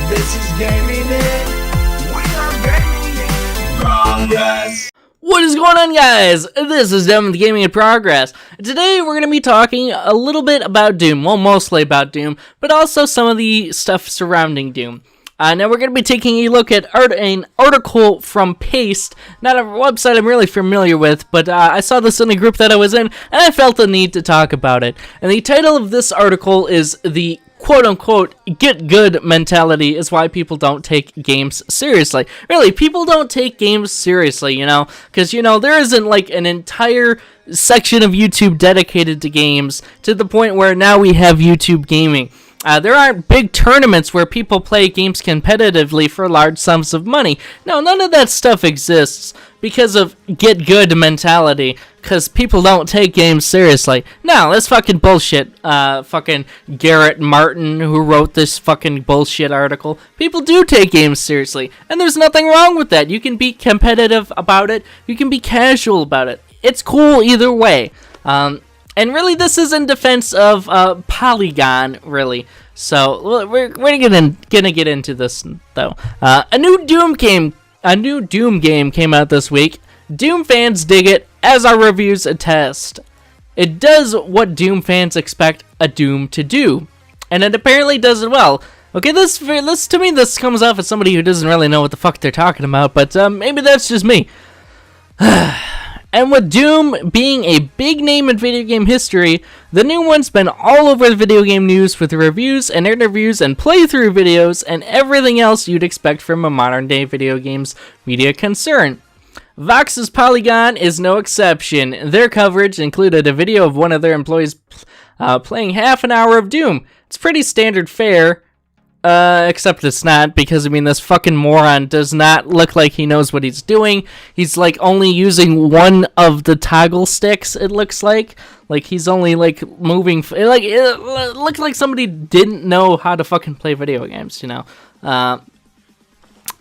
This is Gaming It. We are Gaming in Progress. What is going on, guys? This is Dem with Gaming in Progress. Today we're going to be talking a little bit about Doom. Well, mostly about Doom, but also some of the stuff surrounding Doom. Now we're going to be taking a look at an article from Paste, not a website I'm really familiar with, but I saw this in a group that I was in, and I felt the need to talk about it. And the title of this article is the quote-unquote Git Good mentality is why people don't take games seriously. Really, people don't take games seriously, because, there isn't like an entire section of YouTube dedicated to games to the point where now we have YouTube gaming. There aren't big tournaments where people play games competitively for large sums of money. No, none of that stuff exists because of Git Good mentality, because people don't take games seriously. No, that's fucking bullshit. Fucking Garrett Martin, who wrote this fucking bullshit article. People do take games seriously, and there's nothing wrong with that. You can be competitive about it. You can be casual about it. It's cool either way. And really, this is in defense of Polygon, really. So we're gonna get into this though. A new Doom game came out this week. Doom fans dig it, as our reviews attest. It does what Doom fans expect a Doom to do, and it apparently does it well. Okay, this to me this comes off as somebody who doesn't really know what the fuck they're talking about, but maybe that's just me. And with Doom being a big name in video game history, the new one's been all over the video game news with reviews and interviews and playthrough videos and everything else you'd expect from a modern day video games media concern. Vox's Polygon is no exception. Their coverage included a video of one of their employees playing half an hour of Doom. It's pretty standard fare. Except it's not, because, this fucking moron does not look like he knows what he's doing. He's, only using one of the toggle sticks, it looks like. He's only, moving... It looked like somebody didn't know how to fucking play video games,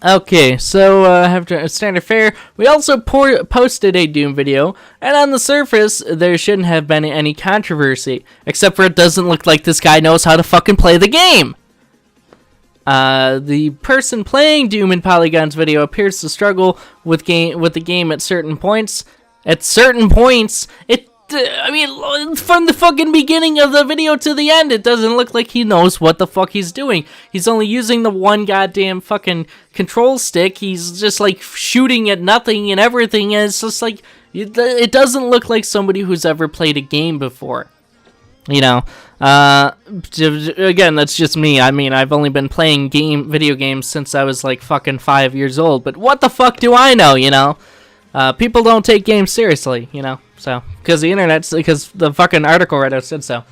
Okay, so, after standard fare, we also posted a Doom video, and on the surface, there shouldn't have been any controversy, except for it doesn't look like this guy knows how to fucking play the game! The person playing Doom in Polygon's video appears to struggle with the game at certain points. From the fucking beginning of the video to the end, it doesn't look like he knows what the fuck he's doing. He's only using the one goddamn fucking control stick. He's just, shooting at nothing and everything, and it's just, it doesn't look like somebody who's ever played a game before. Again, that's just me. I've only been playing video games since I was fucking 5 years old, but what the fuck do I know, people don't take games seriously, so, because the fucking article writer said so.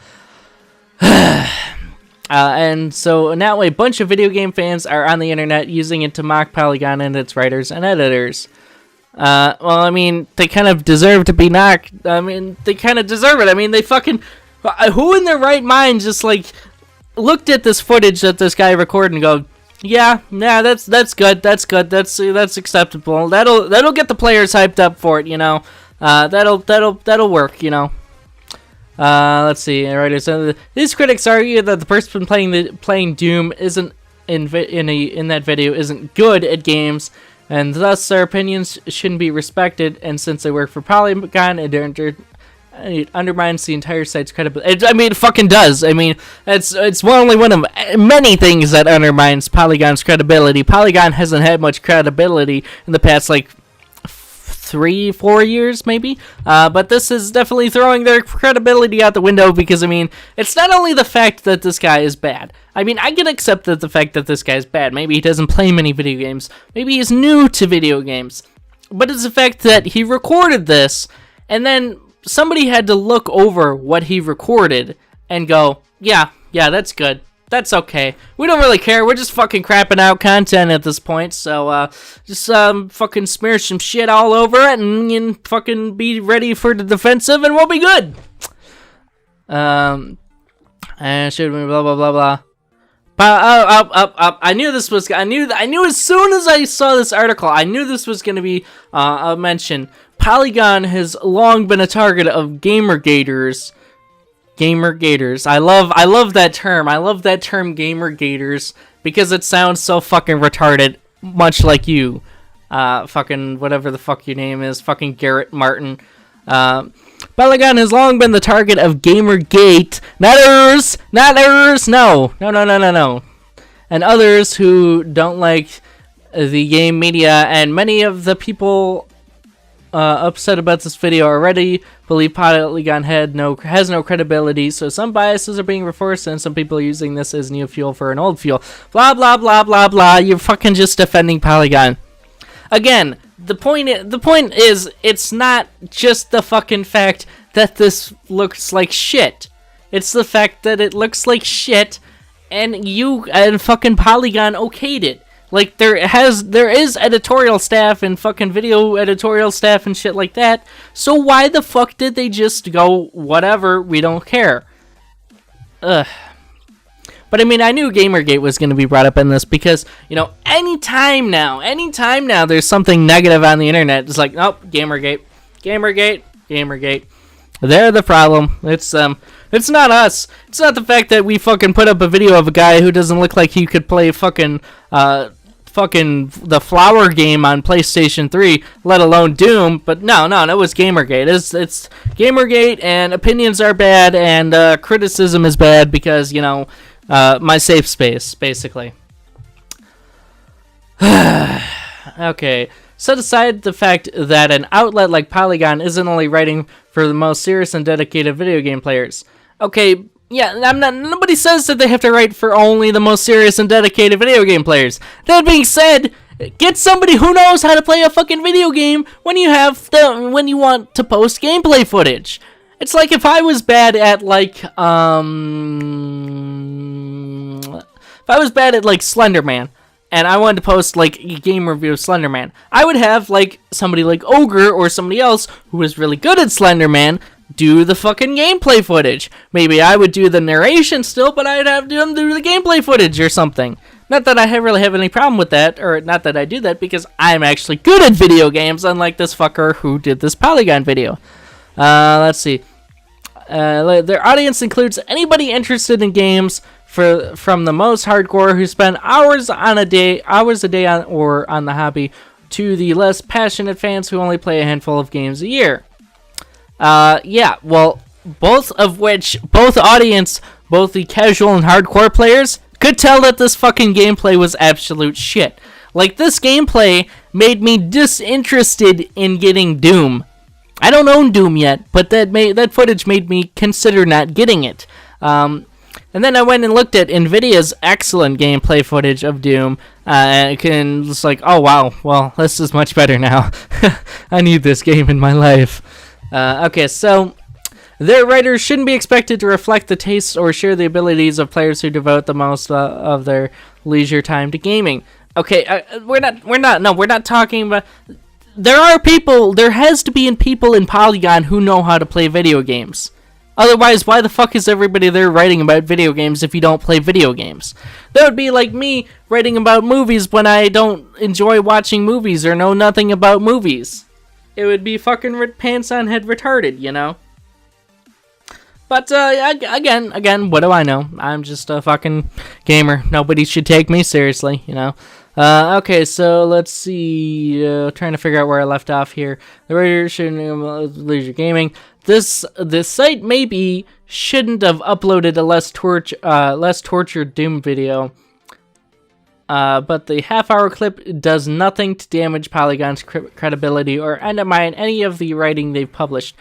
And so now a bunch of video game fans are on the internet using it to mock Polygon and its writers and editors. They kind of deserve to be knocked. They kind of deserve it. They fucking... Who in their right mind just looked at this footage that this guy recorded and go, yeah, that's good, that's acceptable. That'll get the players hyped up for it, that'll work, Let's see. Writers. These critics argue that the person playing Doom isn't in that video isn't good at games, and thus their opinions shouldn't be respected. And since they work for Polygon, it undermines the entire site's credibility. It fucking does. It's only one of many things that undermines Polygon's credibility. Polygon hasn't had much credibility in the past, 3-4 years, maybe. But this is definitely throwing their credibility out the window because, it's not only the fact that this guy is bad. I can accept that the fact that this guy is bad. Maybe he doesn't play many video games. Maybe he's new to video games. But it's the fact that he recorded this, and then somebody had to look over what he recorded and go, yeah, that's good. That's okay. We don't really care. We're just fucking crapping out content at this point. So, just fucking smear some shit all over it and fucking be ready for the defensive and we'll be good. And should we blah, blah, blah, blah. I knew this was, I knew as soon as I saw this article, I knew this was going to be a mention. Polygon has long been a target of Gamergaters Gamergaters. I love that term. I love that term Gamergaters because it sounds so fucking retarded, much like you. Fucking whatever the fuck your name is, fucking Garrett Martin. Polygon has long been the target of Gamergate, not ours, no, and others who don't like the game media, and many of the people upset about this video already believe Polygon has no credibility, so some biases are being reinforced, and some people are using this as new fuel for an old fuel. Blah, blah, blah, blah, blah. You're fucking just defending Polygon. Again, the point is, it's not just the fucking fact that this looks like shit. It's the fact that it looks like shit, and you and fucking Polygon okayed it. Like, there is editorial staff and fucking video editorial staff and shit like that, so why the fuck did they just go, whatever, we don't care? Ugh. But I mean, I knew Gamergate was going to be brought up in this because, you know, anytime now there's something negative on the internet, it's like, nope, Gamergate. They're the problem. It's not us. It's not the fact that we fucking put up a video of a guy who doesn't look like he could play fucking the Flower game on PlayStation 3, let alone Doom. But no, it was Gamergate. It's Gamergate, and opinions are bad, and criticism is bad because, you know, my safe space, basically. Okay, set aside the fact that an outlet like Polygon isn't only writing for the most serious and dedicated video game players. Okay, yeah, nobody says that they have to write for only the most serious and dedicated video game players. That being said, get somebody who knows how to play a fucking video game when you want to post gameplay footage. It's like if I was bad at Slender Man, and I wanted to post like a game review of Slender Man, I would have like somebody like Ogre or somebody else who was really good at Slender Man do the fucking gameplay footage. Maybe I would do the narration still, but I'd have them do the gameplay footage or something. Not that I really have any problem with that, or not that I do that, because I'm actually good at video games, unlike this fucker who did this Polygon video. Let's see. Their audience includes anybody interested in games, from the most hardcore who spend hours a day on the hobby, to the less passionate fans who only play a handful of games a year. Yeah, well, both the casual and hardcore players could tell that this fucking gameplay was absolute shit. Like, this gameplay made me disinterested in getting Doom. I don't own Doom yet, but that footage made me consider not getting it. And then I went and looked at NVIDIA's excellent gameplay footage of Doom, and it's like, oh wow, well, this is much better now. I need this game in my life. Okay, so their writers shouldn't be expected to reflect the tastes or share the abilities of players who devote the most of their leisure time to gaming. Okay, we're not talking about. There has to be people in Polygon who know how to play video games. Otherwise, why the fuck is everybody there writing about video games if you don't play video games? That would be like me writing about movies when I don't enjoy watching movies or know nothing about movies. It would be fucking pants on head retarded, you know? But, again, what do I know? I'm just a fucking gamer. Nobody should take me seriously, you know? Okay, so let's see. Trying to figure out where I left off here. The writer shouldn't leisure gaming. This site maybe shouldn't have uploaded a less tortured Doom video. But the half-hour clip does nothing to damage Polygon's credibility or undermine any of the writing they've published.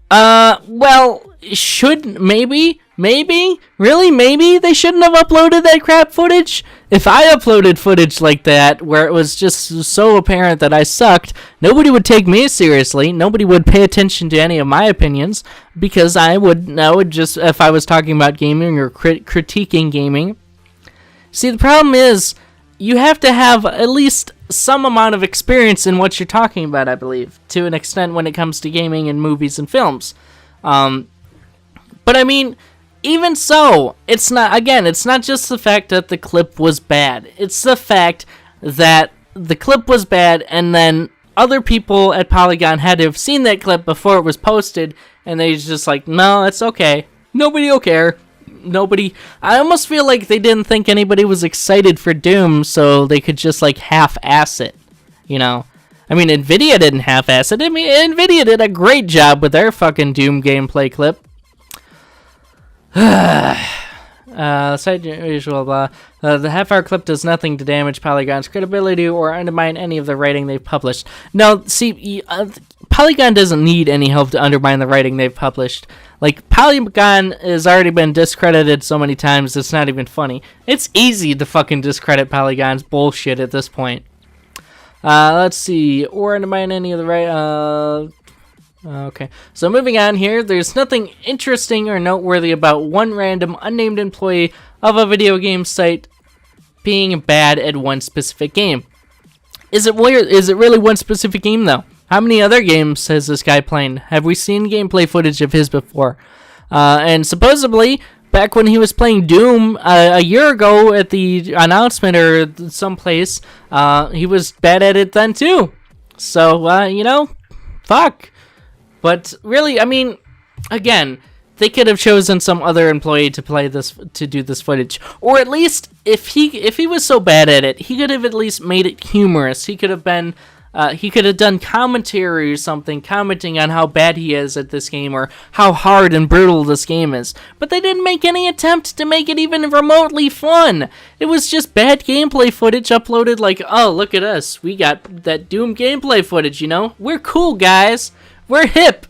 Well, maybe they shouldn't have uploaded that crap footage? If I uploaded footage like that, where it was just so apparent that I sucked, nobody would take me seriously, nobody would pay attention to any of my opinions, because I would just, if I was talking about gaming or critiquing gaming. See, the problem is, you have to have at least some amount of experience in what you're talking about, I believe, to an extent when it comes to gaming and movies and films. But I mean, even so, it's not just the fact that the clip was bad. It's the fact that the clip was bad, and then other people at Polygon had to have seen that clip before it was posted, and they just like, no, it's okay. Nobody will care. Nobody. I almost feel like they didn't think anybody was excited for Doom, so they could just like half-ass it. You know. I mean, Nvidia didn't half-ass it. I mean, Nvidia did a great job with their fucking Doom gameplay clip. Side usual blah. The half-hour clip does nothing to damage Polygon's credibility or undermine any of the writing they've published. No, see, Polygon doesn't need any help to undermine the writing they've published. Like, Polygon has already been discredited so many times, it's not even funny. It's easy to fucking discredit Polygon's bullshit at this point. Let's see, or undermine any of the right, okay. So moving on here, there's nothing interesting or noteworthy about one random unnamed employee of a video game site being bad at one specific game. Is it really one specific game though? How many other games has this guy played? Have we seen gameplay footage of his before? And supposedly, back when he was playing Doom a year ago at the announcement or someplace, he was bad at it then too. So, you know, fuck. But really, I mean, again, they could have chosen some other employee to play this, to do this footage, or at least if he was so bad at it, he could have at least made it humorous. He could have been, he could have done commentary or something, commenting on how bad he is at this game or how hard and brutal this game is. But they didn't make any attempt to make it even remotely fun. It was just bad gameplay footage uploaded. Like, oh, look at us, we got that Doom gameplay footage. You know, we're cool, guys. We're hip.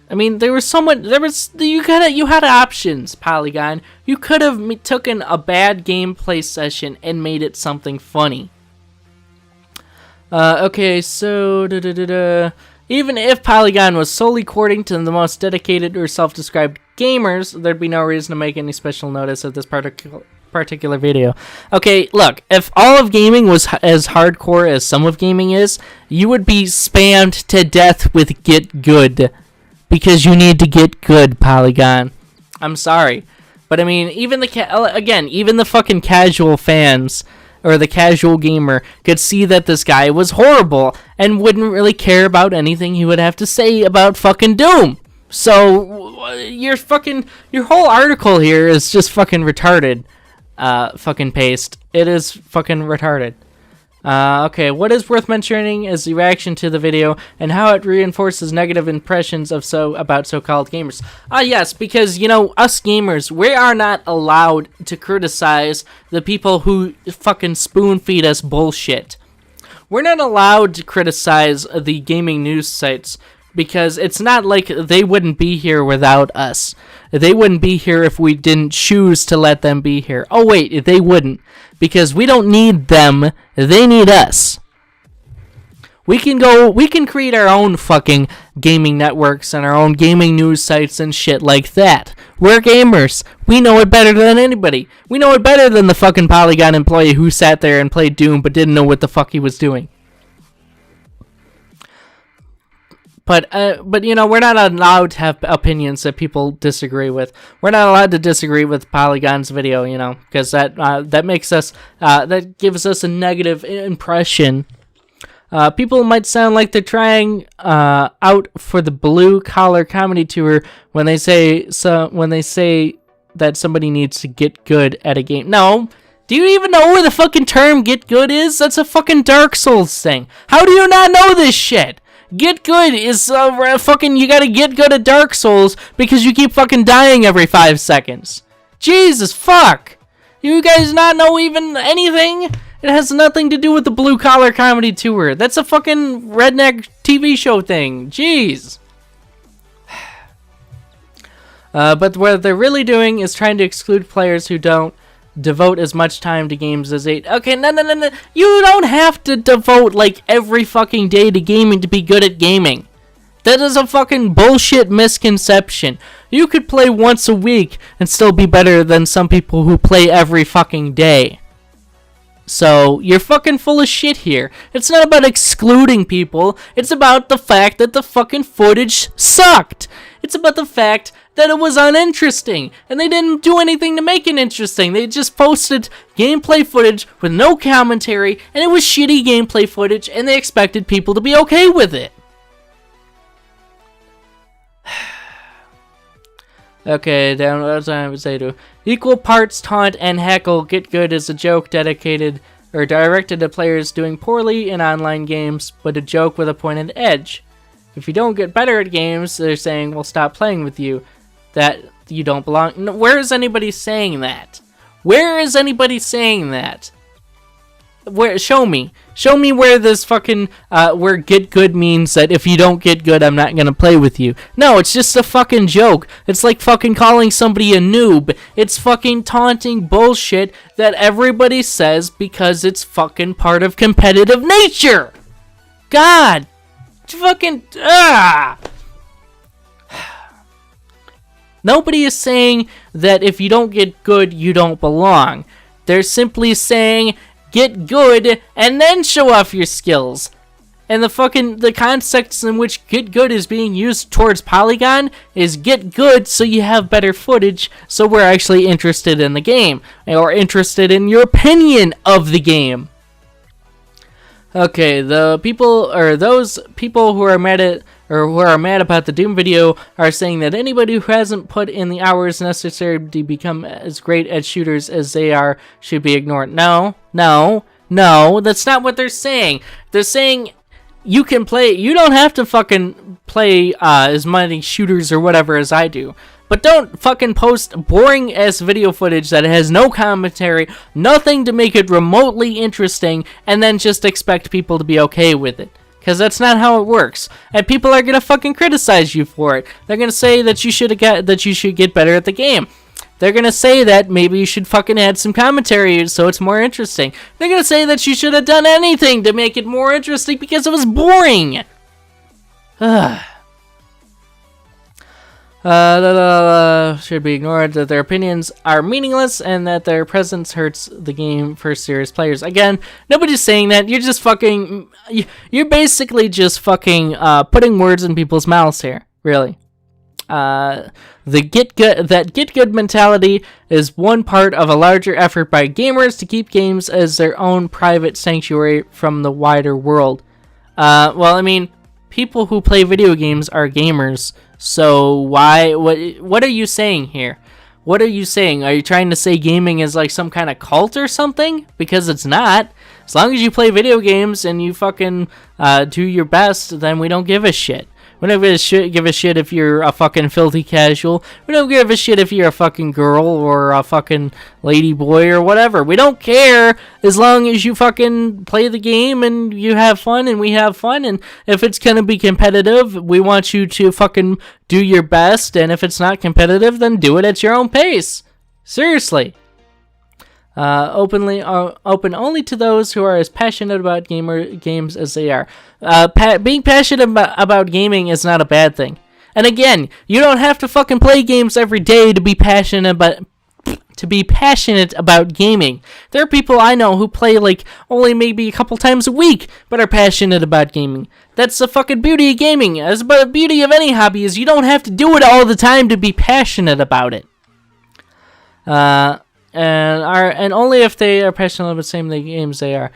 I mean, you had options, Polygon. You could have taken a bad gameplay session and made it something funny. Okay, so even if Polygon was solely courting to the most dedicated or self-described gamers, there'd be no reason to make any special notice of this particular video. Okay, look, if all of gaming was as hardcore as some of gaming is, you would be spammed to death with Git Good. Because you need to get good, Polygon. I'm sorry. But I mean, even even the fucking casual fans, or the casual gamer, could see that this guy was horrible, and wouldn't really care about anything he would have to say about fucking Doom. So, your whole article here is just fucking retarded. Fucking paste. It is fucking retarded. Okay, what is worth mentioning is the reaction to the video and how it reinforces negative impressions about so-called gamers. Yes, because, you know, us gamers, we are not allowed to criticize the people who fucking spoon-feed us bullshit. We're not allowed to criticize the gaming news sites because it's not like they wouldn't be here without us. They wouldn't be here if we didn't choose to let them be here. Oh wait, they wouldn't. Because we don't need them, they need us. We can create our own fucking gaming networks and our own gaming news sites and shit like that. We're gamers. We know it better than anybody. We know it better than the fucking Polygon employee who sat there and played Doom but didn't know what the fuck he was doing. But you know, we're not allowed to have opinions that people disagree with. We're not allowed to disagree with Polygon's video, you know, because that makes us that gives us a negative impression. People might sound like they're trying out for the blue collar comedy tour when they say that somebody needs to get good at a game. No. Do you even know where the fucking term get good is? That's a fucking Dark Souls thing. How do you not know this shit? Get good is fucking, you gotta get good at Dark Souls because you keep fucking dying every 5 seconds. Jesus fuck! You guys not know even anything? It has nothing to do with the blue collar comedy tour. That's a fucking redneck TV show thing. Jeez. But what they're really doing is trying to exclude players who don't devote as much time to games as they... Okay, no. You don't have to devote, like, every fucking day to gaming to be good at gaming. That is a fucking bullshit misconception. You could play once a week and still be better than some people who play every fucking day. So, you're fucking full of shit here. It's not about excluding people. It's about the fact that the fucking footage sucked. It's about the fact that it was uninteresting, and they didn't do anything to make it interesting. They just posted gameplay footage with no commentary, and it was shitty gameplay footage, and they expected people to be okay with it. Okay, down what I would say to equal parts taunt and heckle. Git Good is a joke dedicated or directed to players doing poorly in online games, but a joke with a pointed edge. If you don't get better at games, they're saying we'll stop playing with you. That you don't belong. No, where is anybody saying that? Where is anybody saying that? Where? Show me where this fucking where get good means that if you don't get good, I'm not gonna play with you. No, it's just a fucking joke. It's like fucking calling somebody a noob. It's fucking taunting bullshit that everybody says because it's fucking part of competitive nature. God, fucking Nobody is saying that if you don't get good, you don't belong. They're simply saying get good and then show off your skills. And the context in which get good is being used towards Polygon is get good so you have better footage, so we're actually interested in the game or interested in your opinion of the game. Okay, those people who are mad at about the Doom video are saying that anybody who hasn't put in the hours necessary to become as great at shooters as they are should be ignored. No, that's not what they're saying. They're saying you can play, you don't have to fucking play as many shooters or whatever as I do. But don't fucking post boring ass video footage that has no commentary, nothing to make it remotely interesting, and then just expect people to be okay with it. Because that's not how it works. And people are gonna fucking criticize you for it. They're gonna say that you should get better at the game. They're gonna say that maybe you should fucking add some commentary so it's more interesting. They're gonna say that you should have done anything to make it more interesting because it was boring. Should be ignored, that their opinions are meaningless and that their presence hurts the game for serious players. Again, nobody's saying that. You're just fucking, you're basically just fucking putting words in people's mouths here, really. The get good mentality is one part of a larger effort by gamers to keep games as their own private sanctuary from the wider world. Well, I mean, people who play video games are gamers. So what are you saying here? What are you saying? Are you trying to say gaming is like some kind of cult or something? Because it's not. As long as you play video games and you fucking do your best, then we don't give a shit. We don't give a shit if you're a fucking filthy casual. We don't give a shit if you're a fucking girl or a fucking lady boy or whatever. We don't care as long as you fucking play the game and you have fun and we have fun. And if it's gonna be competitive, we want you to fucking do your best. And if it's not competitive, then do it at your own pace. Seriously. Open only to those who are as passionate about games as they are. Being passionate about gaming is not a bad thing. And again, you don't have to fucking play games every day to be passionate about gaming. There are people I know who play like only maybe a couple times a week, but are passionate about gaming. That's the fucking beauty of gaming. But the beauty of any hobby is you don't have to do it all the time to be passionate about it. And only if they are passionate about the same games they are.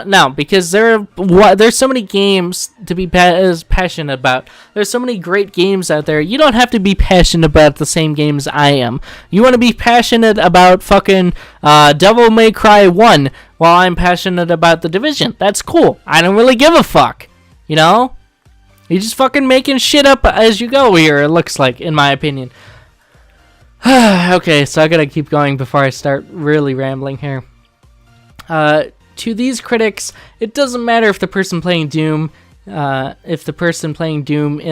No, because there's so many games to be passionate about. There's so many great games out there. You don't have to be passionate about the same games I am. You want to be passionate about fucking Devil May Cry 1 while I'm passionate about The Division. That's cool. I don't really give a fuck. You know? You're just fucking making shit up as you go here, it looks like, in my opinion. Okay, so I gotta keep going before I start really rambling here. To these critics, it doesn't matter if the person playing Doom in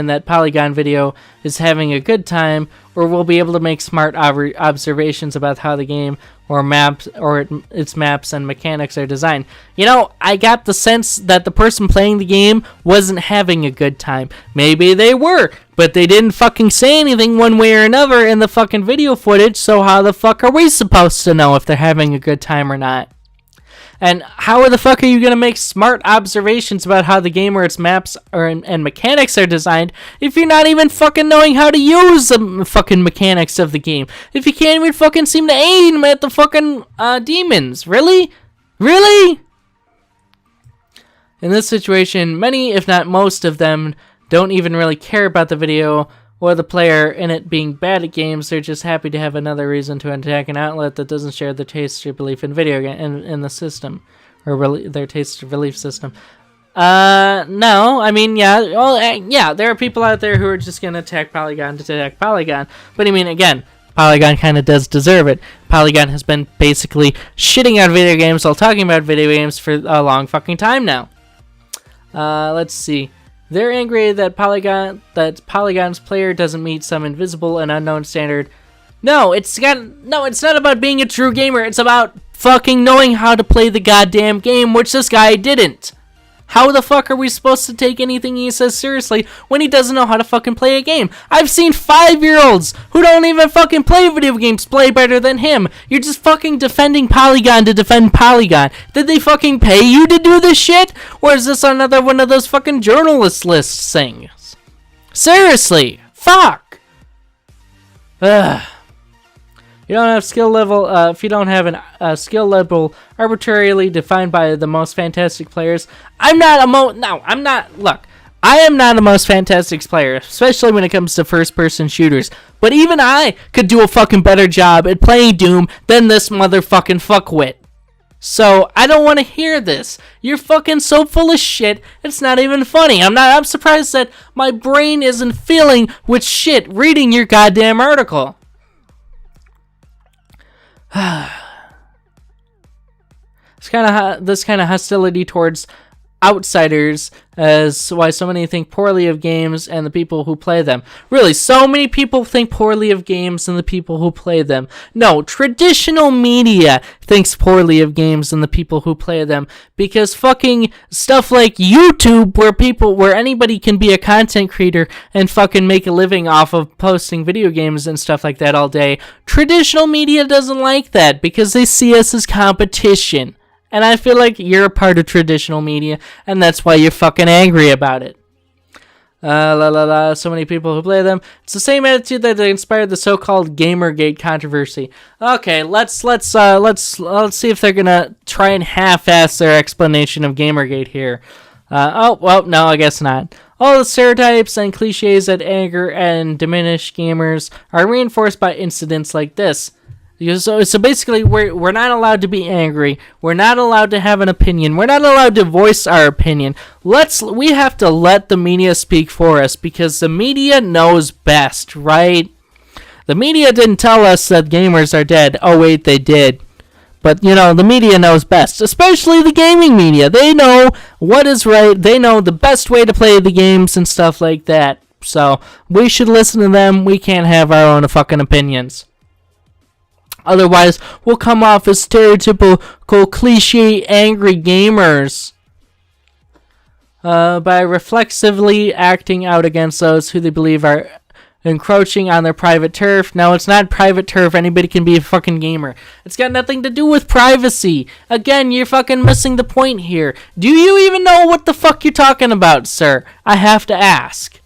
that Polygon video is having a good time, or will be able to make smart observations about how the game its maps and mechanics are designed. You know, I got the sense that the person playing the game wasn't having a good time. Maybe they were, but they didn't fucking say anything one way or another in the fucking video footage, so how the fuck are we supposed to know if they're having a good time or not? And how the fuck are you going to make smart observations about how the game or its maps and mechanics are designed if you're not even fucking knowing how to use the fucking mechanics of the game? If you can't even fucking seem to aim at the fucking demons? Really? Really? In this situation, many, if not most of them, don't even really care about the video or the player in it being bad at games. They're just happy to have another reason to attack an outlet that doesn't share their taste or belief in video game in the system, or their taste or belief system. No, I mean, yeah, well, yeah, there are people out there who are just gonna attack Polygon to attack Polygon, but I mean, again, Polygon kind of does deserve it. Polygon has been basically shitting on video games while talking about video games for a long fucking time now. Let's see. They're angry that Polygon's player doesn't meet some invisible and unknown standard. No, it's not about being a true gamer. It's about fucking knowing how to play the goddamn game, which this guy didn't. How the fuck are we supposed to take anything he says seriously when he doesn't know how to fucking play a game? I've seen 5-year-olds who don't even fucking play video games play better than him. You're just fucking defending Polygon to defend Polygon. Did they fucking pay you to do this shit? Or is this another one of those fucking journalist lists things? Seriously. Fuck. Ugh. You don't have skill level, if you don't have a skill level arbitrarily defined by the most fantastic players. I am not the most fantastic player, especially when it comes to first-person shooters. But even I could do a fucking better job at playing Doom than this motherfucking fuckwit. So, I don't want to hear this. You're fucking so full of shit, it's not even funny. I'm surprised that my brain isn't filling with shit reading your goddamn article. This kind of hostility towards outsiders is why so many think poorly of games and the people who play them. Really, so many people think poorly of games and the people who play them. No, traditional media thinks poorly of games and the people who play them because fucking stuff like YouTube, where anybody can be a content creator and fucking make a living off of posting video games and stuff like that all day. Traditional media doesn't like that because they see us as competition. And I feel like you're a part of traditional media, and that's why you're fucking angry about it. So many people who play them. It's the same attitude that inspired the so-called Gamergate controversy. Okay, let's see if they're gonna try and half-ass their explanation of Gamergate here. No, I guess not. All the stereotypes and cliches that anger and diminish gamers are reinforced by incidents like this. So basically, we're not allowed to be angry. We're not allowed to have an opinion. We're not allowed to voice our opinion. We have to let the media speak for us because the media knows best, right? The media didn't tell us that gamers are dead. Oh wait, they did. But the media knows best, especially the gaming media. They know what is right. They know the best way to play the games and stuff like that. So we should listen to them. We can't have our own fucking opinions. Otherwise, we'll come off as stereotypical, cliche, angry gamers by reflexively acting out against those who they believe are encroaching on their private turf. No, it's not private turf. Anybody can be a fucking gamer. It's got nothing to do with privacy. Again, you're fucking missing the point here. Do you even know what the fuck you're talking about, sir? I have to ask.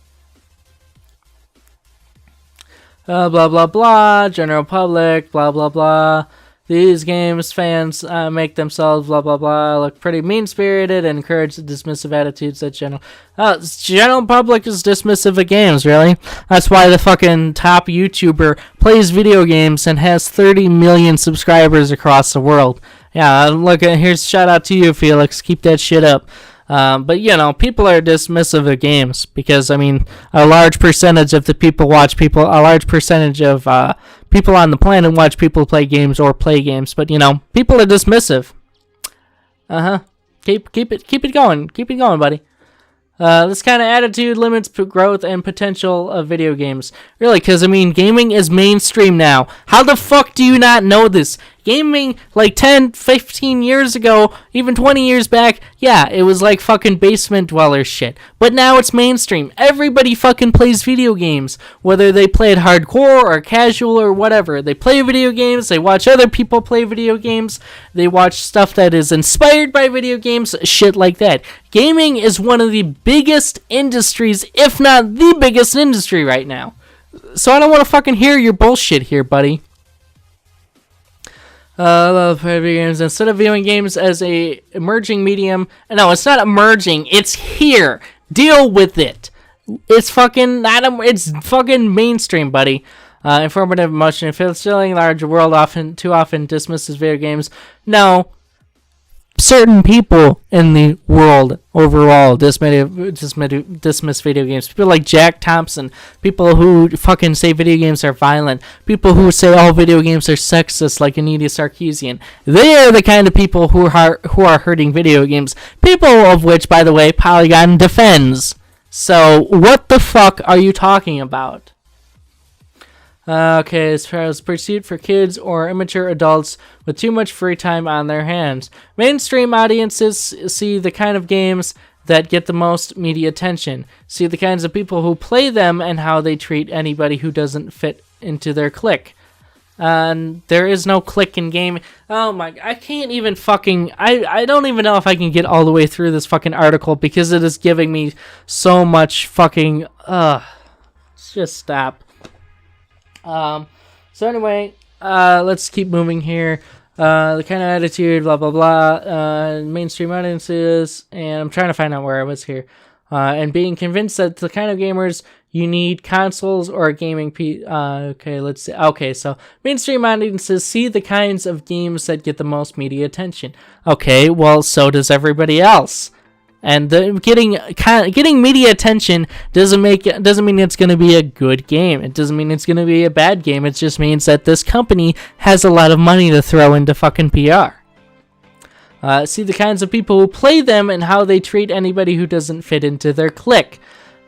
Blah, blah, blah, general public, blah, blah, blah. These games fans make themselves, blah, blah, blah, look pretty mean-spirited and encourage the dismissive attitudes that general public is dismissive of games, really? That's why the fucking top YouTuber plays video games and has 30 million subscribers across the world. Yeah, look, here's shout out to you, Felix. Keep that shit up. But people are dismissive of games because, a large percentage of the people a large percentage of people on the planet watch people play games or play games. But, people are dismissive. Keep it going. Keep it going, buddy. This kind of attitude limits growth and potential of video games. Really, because, gaming is mainstream now. How the fuck do you not know this? Gaming, like 10, 15 years ago, even 20 years back, yeah, it was like fucking basement dweller shit. But now it's mainstream. Everybody fucking plays video games. Whether they play it hardcore or casual or whatever. They play video games, they watch other people play video games, they watch stuff that is inspired by video games, shit like that. Gaming is one of the biggest industries, if not the biggest industry right now. So I don't want to fucking hear your bullshit here, buddy. Love video games. Instead of viewing games as a emerging medium, no, it's not emerging. It's here. Deal with it. It's fucking it's fucking mainstream, buddy. Informative, emotion, fulfilling, large world too often dismisses video games. No, certain people in the world overall dismiss video games. People like Jack Thompson, people who fucking say video games are violent, people who say all video games are sexist, like Anita Sarkeesian. They are the kind of people who are hurting video games. People of which, by the way, Polygon defends. So what the fuck are you talking about? Okay, as far as pursuit for kids or immature adults with too much free time on their hands. Mainstream audiences see the kind of games that get the most media attention, see the kinds of people who play them and how they treat anybody who doesn't fit into their clique. And there is no clique in gaming. Oh my, I can't even fucking, I don't even know if I can get all the way through this fucking article because it is giving me so much fucking, just stop. So anyway, let's keep moving here. The kind of attitude, blah, blah, blah, mainstream audiences, and I'm trying to find out where I was here. And being convinced that the kind of gamers you need consoles or a gaming okay, let's see. Okay, so mainstream audiences see the kinds of games that get the most media attention. Okay, well, so does everybody else. And getting media attention doesn't mean it's going to be a good game. It doesn't mean it's going to be a bad game. It just means that this company has a lot of money to throw into fucking PR. See the kinds of people who play them and how they treat anybody who doesn't fit into their clique.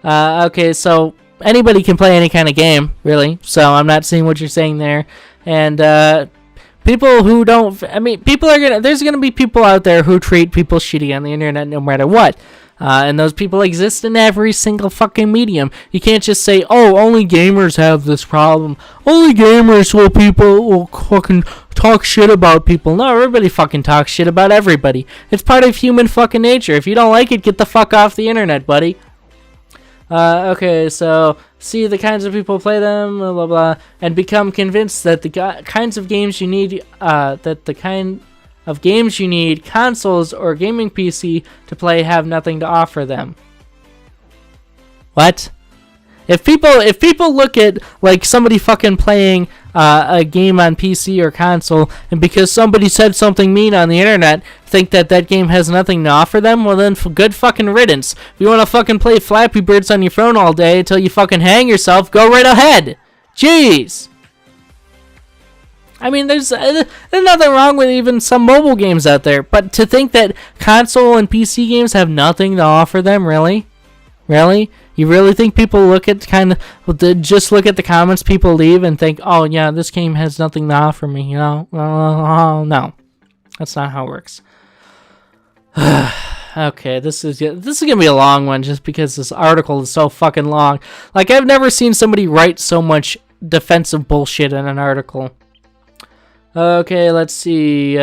Okay, so anybody can play any kind of game, really. So I'm not seeing what you're saying there. And people who don't, I mean, there's gonna be people out there who treat people shitty on the internet no matter what. And those people exist in every single fucking medium. You can't just say, oh, only gamers have this problem. Only gamers will fucking talk shit about people. No, everybody fucking talks shit about everybody. It's part of human fucking nature. If you don't like it, get the fuck off the internet, buddy. Okay, so see the kinds of people play them, blah, blah, blah, and become convinced that the kinds of games you need, consoles or gaming PC to play have nothing to offer them. What? If people look at like somebody fucking playing a game on PC or console, and because somebody said something mean on the internet, think that game has nothing to offer them, well then good fucking riddance. If you want to fucking play Flappy Birds on your phone all day until you fucking hang yourself, go right ahead. Jeez. I mean, there's nothing wrong with even some mobile games out there, but to think that console and PC games have nothing to offer them, really? Really? You really think people look at just look at the comments people leave and think, oh yeah, this game has nothing to offer me, you know? No. That's not how it works. Okay, this is gonna be a long one just because this article is so fucking long. Like, I've never seen somebody write so much defensive bullshit in an article. Okay, let's see.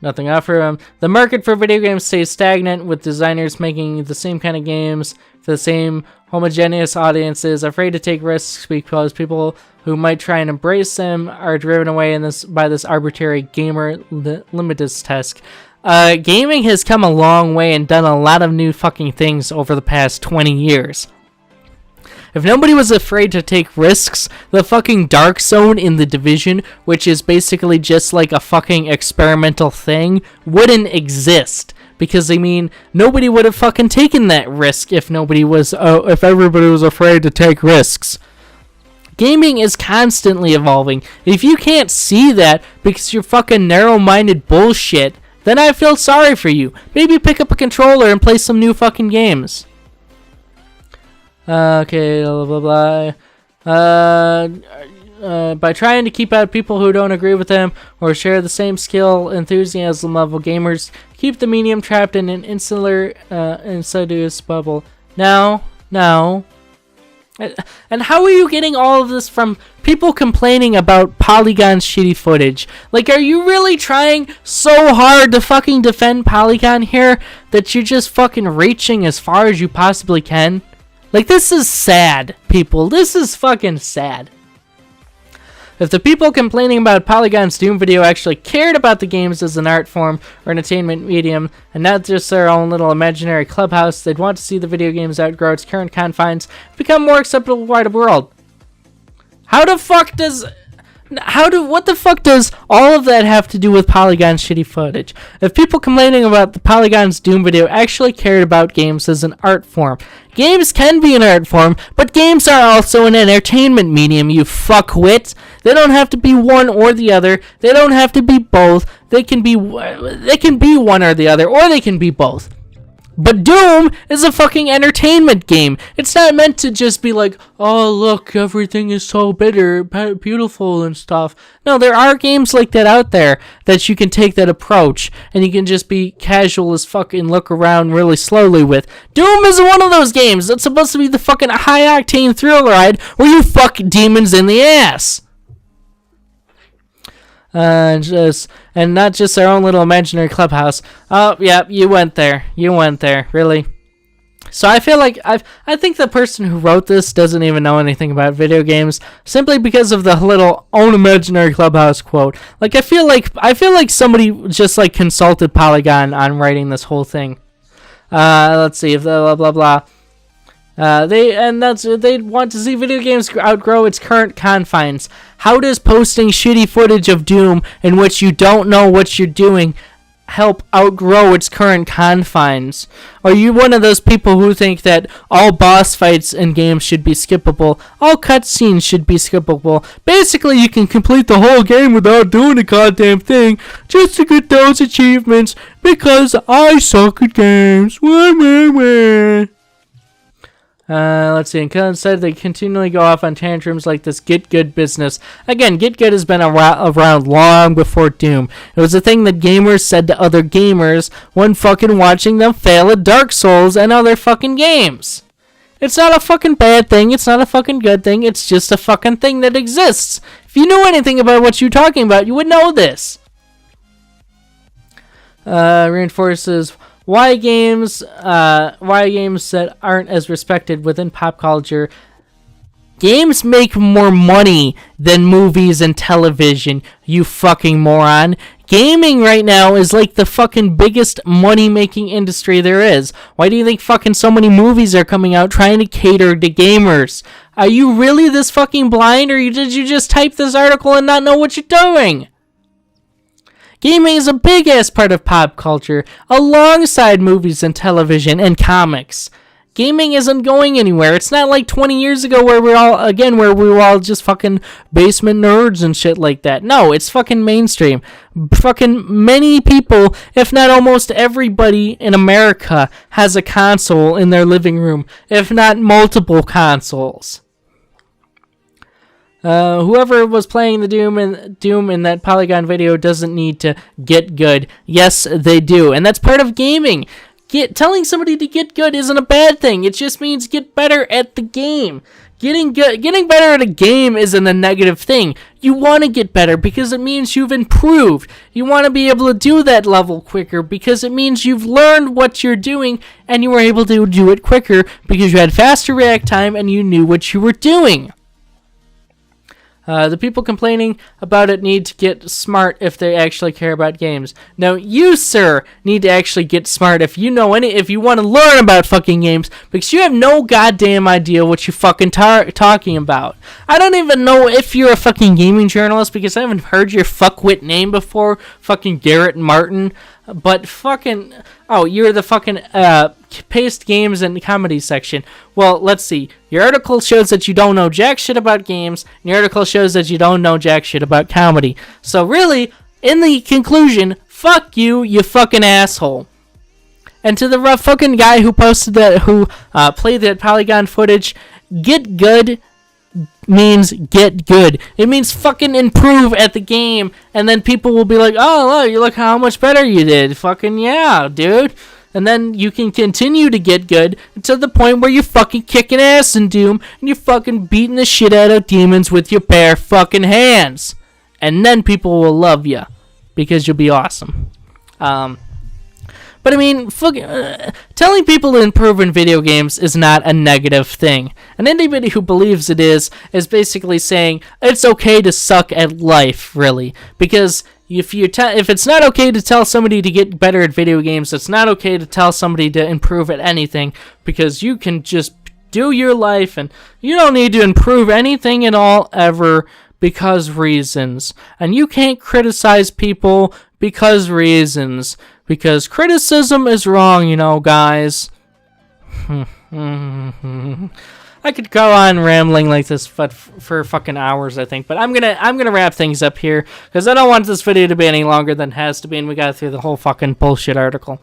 Nothing offer them. The market for video games stays stagnant, with designers making the same kind of games for the same homogeneous audiences, afraid to take risks because people who might try and embrace them are driven away by this arbitrary gamer limiters test. Gaming has come a long way and done a lot of new fucking things over the past 20 years. If nobody was afraid to take risks, the fucking Dark Zone in The Division, which is basically just like a fucking experimental thing, wouldn't exist. Because, I mean, nobody would have fucking taken that risk if everybody was afraid to take risks. Gaming is constantly evolving. If you can't see that because you're fucking narrow-minded bullshit, then I feel sorry for you. Maybe pick up a controller and play some new fucking games. Okay, blah, blah, blah. By trying to keep out people who don't agree with them or share the same skill, enthusiasm level, gamers keep the medium trapped in an insular, insidious bubble. No. And how are you getting all of this from people complaining about Polygon's shitty footage? Like, are you really trying so hard to fucking defend Polygon here that you're just fucking reaching as far as you possibly can? Like, this is sad, people. This is fucking sad. If the people complaining about Polygon's Doom video actually cared about the games as an art form or entertainment medium, and not just their own little imaginary clubhouse, they'd want to see the video games outgrow its current confines, become more acceptable to the wider world. What the fuck does all of that have to do with Polygon's shitty footage? If people complaining about the Polygon's Doom video actually cared about games as an art form, games can be an art form, but games are also an entertainment medium, you fuckwit. They don't have to be one or the other. They don't have to be both. They can be one or the other, or they can be both. But Doom is a fucking entertainment game. It's not meant to just be like, oh, look, everything is so beautiful and stuff. No, there are games like that out there that you can take that approach, and you can just be casual as fuck and look around really slowly with. Doom is one of those games. It's supposed to be the fucking high-octane thrill ride where you fuck demons in the ass. And not just our own little imaginary clubhouse. Oh, yeah, you went there, really. So I feel like I think the person who wrote this doesn't even know anything about video games, simply because of the little own imaginary clubhouse quote. Like I feel like somebody just like consulted Polygon on writing this whole thing. Let's see if blah blah blah. They want to see video games outgrow its current confines. How does posting shitty footage of Doom in which you don't know what you're doing help outgrow its current confines? Are you one of those people who think that all boss fights in games should be skippable, all cutscenes should be skippable? Basically, you can complete the whole game without doing a goddamn thing just to get those achievements because I suck at games. Let's see. Instead, they continually go off on tantrums like this Git Gud business. Again, Git Gud has been around long before Doom. It was a thing that gamers said to other gamers when fucking watching them fail at Dark Souls and other fucking games. It's not a fucking bad thing. It's not a fucking good thing. It's just a fucking thing that exists. If you knew anything about what you're talking about, you would know this. Reinforces why games that aren't as respected within pop culture. Games make more money than movies and television, you fucking moron. Gaming right now is like the fucking biggest money-making industry there is. Why do you think fucking so many movies are coming out trying to cater to gamers? Are you really this fucking blind, or did you just type this article and not know what you're doing? Gaming is a big-ass part of pop culture, alongside movies and television and comics. Gaming isn't going anywhere. It's not like 20 years ago where we were all just fucking basement nerds and shit like that. No, it's fucking mainstream. Fucking many people, if not almost everybody in America, has a console in their living room, if not multiple consoles. Whoever was playing the Doom in that Polygon video doesn't need to get good. Yes, they do. And that's part of gaming. Telling somebody to get good isn't a bad thing. It just means get better at the game. Getting better at a game isn't a negative thing. You want to get better because it means you've improved. You want to be able to do that level quicker because it means you've learned what you're doing and you were able to do it quicker because you had faster react time and you knew what you were doing. The people complaining about it need to get smart if they actually care about games. Now, you, sir, need to actually get smart if you want to learn about fucking games, because you have no goddamn idea what you're fucking talking about. I don't even know if you're a fucking gaming journalist, because I haven't heard your fuckwit name before, fucking Garrett Martin. But fucking, you're the fucking paste games and comedy section. Well, let's see. Your article shows that you don't know jack shit about games, and your article shows that you don't know jack shit about comedy. So really, in the conclusion, fuck you, you fucking asshole. And to the rough fucking guy who posted that, who played that Polygon footage, Git Gud means get good. It means fucking improve at the game, and then people will be like, oh, look how much better you did. Fucking yeah, dude. And then you can continue to get good to the point where you're fucking kicking ass in Doom, and you're fucking beating the shit out of demons with your bare fucking hands. And then people will love you, because you'll be awesome. But I mean, telling people to improve in video games is not a negative thing. And anybody who believes it is basically saying it's okay to suck at life, really. Because if it's not okay to tell somebody to get better at video games, it's not okay to tell somebody to improve at anything, because you can just do your life and you don't need to improve anything at all ever because reasons. And you can't criticize people because reasons. Because criticism is wrong, you know, guys. I could go on rambling like this for fucking hours, I think, but I'm gonna wrap things up here because I don't want this video to be any longer than it has to be, and we got through the whole fucking bullshit article.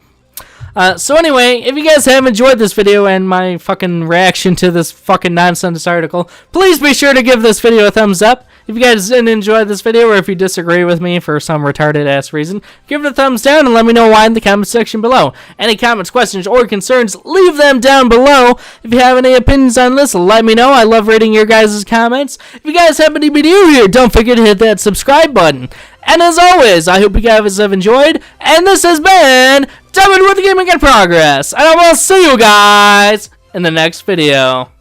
So anyway, if you guys have enjoyed this video and my fucking reaction to this fucking nonsense article, please be sure to give this video a thumbs up. If you guys didn't enjoy this video, or if you disagree with me for some retarded ass reason, give it a thumbs down and let me know why in the comment section below. Any comments, questions, or concerns, leave them down below. If you have any opinions on this, let me know. I love reading your guys' comments. If you guys happen to be new here, don't forget to hit that subscribe button. And as always, I hope you guys have enjoyed, and this has been Devin with Gaming in Progress, and I will see you guys in the next video.